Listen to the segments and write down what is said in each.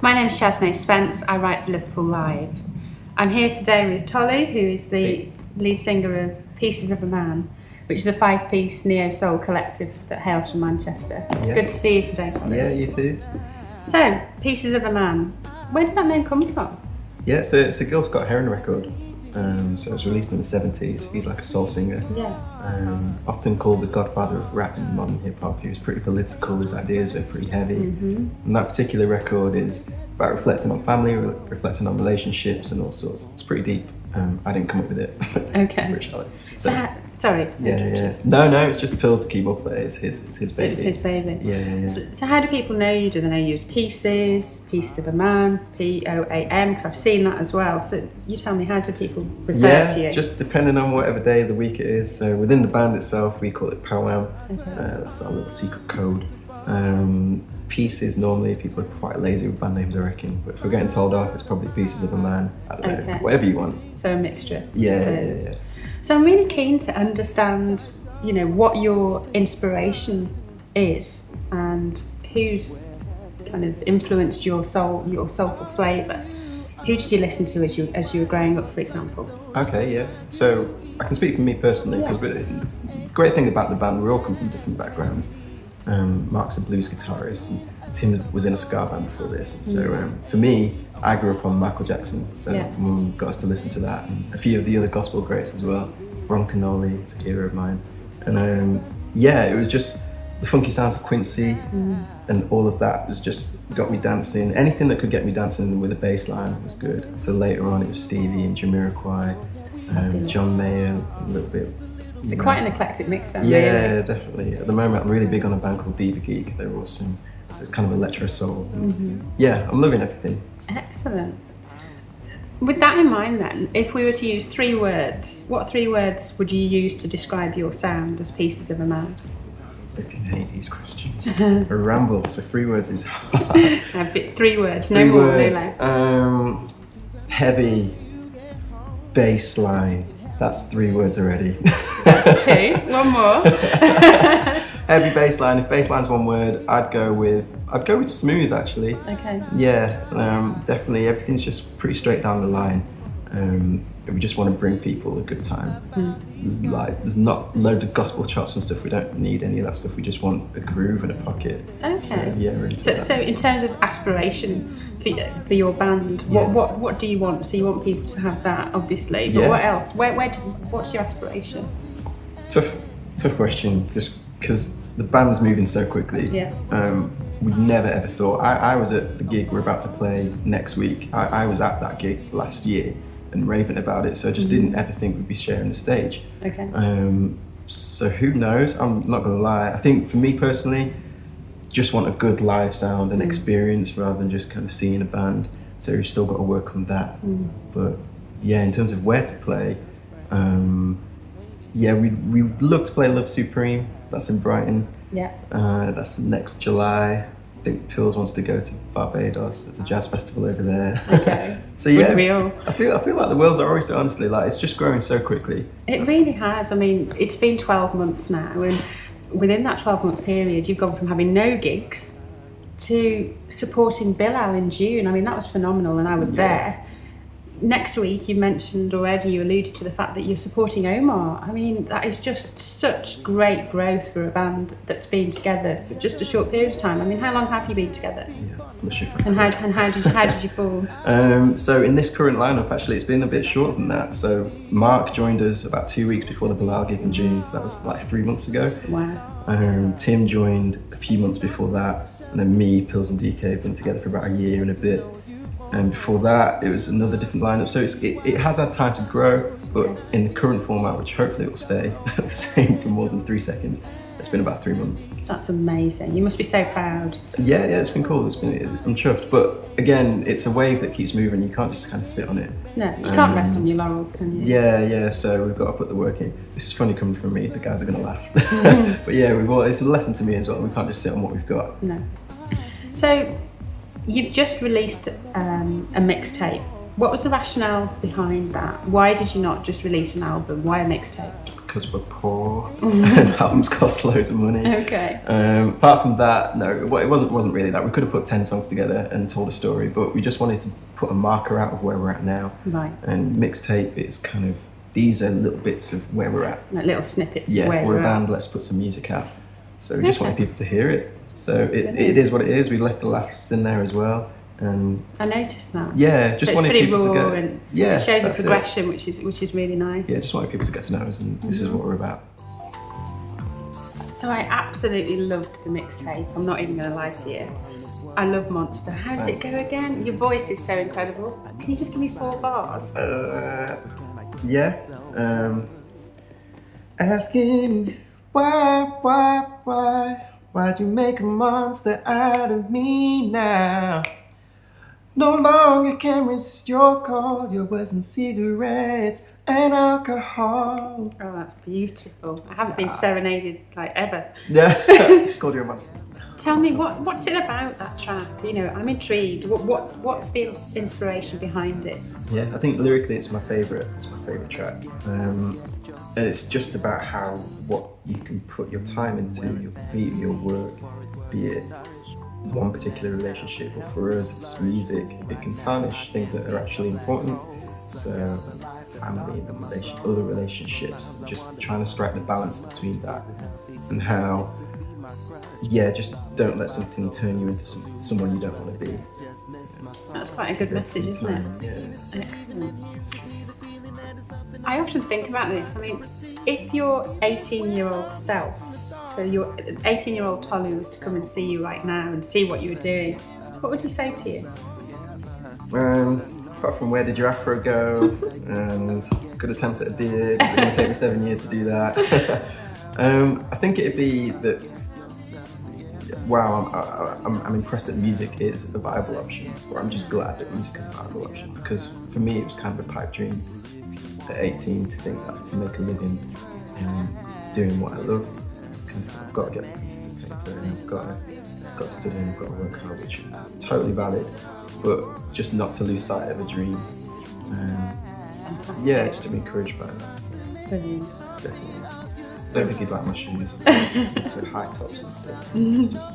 My name is Shazney Spence. I write for Liverpool Live. I'm here today with Tolu, who is the lead singer of Pieces of a Man, which is a 5-piece neo-soul collective that hails from Manchester. Yeah. Good to see you today, Tolu. Yeah, you too. So, Pieces of a Man. Where did that name come from? Yeah, so it's a Gil Scott-Heron record. So it was released in the 70s. He's like a soul singer. Yeah. Often called the godfather of rap and modern hip hop. He was pretty political, his ideas were pretty heavy. And that particular record is about reflecting on family, reflecting on relationships and all sorts. It's pretty deep. I didn't come up with it. Okay. Sorry. Yeah. No, it's just pills to keep up there. It's his baby. It's his baby. Yeah. So how do people know you? Do they know you as Pieces of a Man, P-O-A-M? Because I've seen that as well. So you tell me, how do people refer to you? Yeah, just depending on whatever day of the week it is. So within the band itself, we call it Powwow. Okay. That's our little secret code. Pieces, normally people are quite lazy with band names, I reckon. But if we're getting told off, it's probably Pieces of a Man. I don't know, whatever you want. So a mixture. Yeah. So I'm really keen to understand, what your inspiration is and who's kind of influenced your soulful flavour. Who did you listen to as you were growing up, for example? Okay, yeah. So I can speak for me personally, because the great thing about the band, we all come from different backgrounds. Mark's a blues guitarist, and Tim was in a ska band before this. And so for me, I grew up on Michael Jackson, so Mum got us to listen to that, and a few of the other gospel greats as well. Ron Canoli is a hero of mine. And it was just the funky sounds of Quincy, and all of that was just got me dancing. Anything that could get me dancing with a bass line was good. So later on it was Stevie and Jamiroquai, John Mayer, a little bit. It's quite an eclectic mix then, Yeah, really. definitely. At the moment, I'm really big on a band called Diva Geek. They're awesome. So it's kind of electro soul. Yeah, I'm loving everything. Excellent. With that in mind then, if we were to use 3 words, what 3 words would you use to describe your sound as Pieces of a Man? I can hate these questions. A ramble, so 3 words is 3 words, no 3 more, words. no less. Heavy bass line. That's 3 words already. That's 2. One more. Heavy bass line. If bass line's 1 word, I'd go with smooth, actually. Okay. Yeah, definitely. Everything's just pretty straight down the line. We just want to bring people a good time. There's not loads of gospel chops and stuff. We don't need any of that stuff. We just want a groove and a pocket. Okay. So, yeah, we're into that. So in terms of aspiration for your band, what do you want? So you want people to have that, obviously. But what else? What's your aspiration? Tough question. Just because the band's moving so quickly. Yeah. We never ever thought. I was at the gig we're about to play next week. I was at that gig last year and raving about it, so I just didn't ever think we'd be sharing the stage. Okay. So who knows? I'm not gonna lie. I think for me personally, just want a good live sound and experience rather than just kind of seeing a band. So we've still got to work on that. But yeah, in terms of where to play, we'd love to play Love Supreme. That's in Brighton. Yeah. That's next July. I think Pills wants to go to Barbados. There's a jazz festival over there. Okay. So yeah, Wouldn't we all? I feel like the world's our oyster, honestly. Like, it's just growing so quickly. It really has. I mean, it's been 12 months now, and within that 12-month period, you've gone from having no gigs to supporting Bilal in June. I mean, that was phenomenal, and I was there. Next week, you mentioned already, you alluded to the fact that you're supporting Omar. I mean, that is just such great growth for a band that's been together for just a short period of time. I mean, how long have you been together? And how did you fall? So in this current lineup, actually, it's been a bit shorter than that. So Mark joined us about 2 weeks before the Bilal gig in June, so that was like 3 months ago. Wow. Tim joined a few months before that, and then me, Pills and DK have been together for about a year and a bit. And before that, it was another different lineup. So it has had time to grow, but in the current format, which hopefully it will stay the same for more than 3 seconds, it's been about 3 months. That's amazing. You must be so proud. Yeah, it's been cool. I'm chuffed. But again, it's a wave that keeps moving. You can't just kind of sit on it. No, you can't rest on your laurels, can you? Yeah. So we've got to put the work in. This is funny coming from me. The guys are going to laugh. But yeah, it's a lesson to me as well. We can't just sit on what we've got. No. So you've just released a mixtape. What was the rationale behind that? Why did you not just release an album? Why a mixtape? because we're poor. The album's cost loads of money. Okay. Apart from that, no, it wasn't really that. We could have put 10 songs together and told a story, but we just wanted to put a marker out of where we're at now. Right. And Mixtape is kind of, these are little bits of where we're at. Like little snippets Yeah, of where we're a band, at. let's put some music out. So we just wanted people to hear it. So it is what it is. We left the laughs in there as well. And I noticed that. yeah, just so wanted it's pretty people raw to get. and Yeah, it shows a that's progression, which is really nice. Yeah, just wanted people to get to know us, and this is what we're about. So I absolutely loved the Mixtape. I'm not even going to lie to you. I love Monster. How does it go again? Your voice is so incredible. Can you just give me 4 bars? Yeah. Asking why'd you make a monster out of me now? No longer can resist your call. Your words and cigarettes and alcohol. Oh, that's beautiful. I haven't been serenaded like ever. Yeah, you scored your monster. Tell me what's it about, that track? You know, I'm intrigued. What's the inspiration behind it? Yeah, I think lyrically it's my favourite. It's my favourite track. And it's just about what you can put your time into, your beat, your work, be it one particular relationship, or for us it's music. It can tarnish things that are actually important. So family and other relationships, just trying to strike the balance between that, and how, yeah, just don't let something turn you into someone you don't want to be. That's quite a good message, isn't it? Yeah. Excellent. I often think about this. I mean, if your 18-year-old self, so your 18-year-old Tolu, was to come and see you right now and see what you were doing, what would he say to you? Apart from where did your afro go, and good attempt at a beard, it's going to take me 7 years to do that. I think it'd be that, wow, I'm impressed that music is a viable option, or I'm just glad that music is a viable option, because for me it was kind of a pipe dream at 18 to think that I can make a living doing what I love, because I've got to get pieces of paper and I've got to study and I've got to work hard, which is totally valid, but just not to lose sight of a dream. It's fantastic. Yeah, just to be encouraged by that. So Brilliant. definitely. I don't think he'd like my shoes. It's a high tops and stuff. It's just...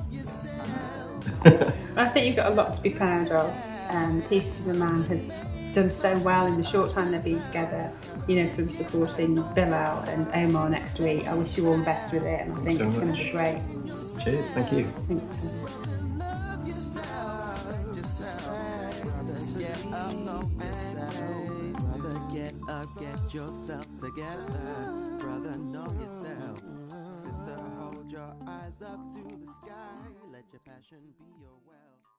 I think you've got a lot to be proud of. Pieces of a Man have done so well in the short time they've been together, you know, from supporting Bilal and Omar next week. I wish you all the best with it, and I think it's going to be great. Cheers, thank you. Thanks. Get yourself together, brother, know yourself. Sister, hold your eyes up to the sky. Let your passion be your well.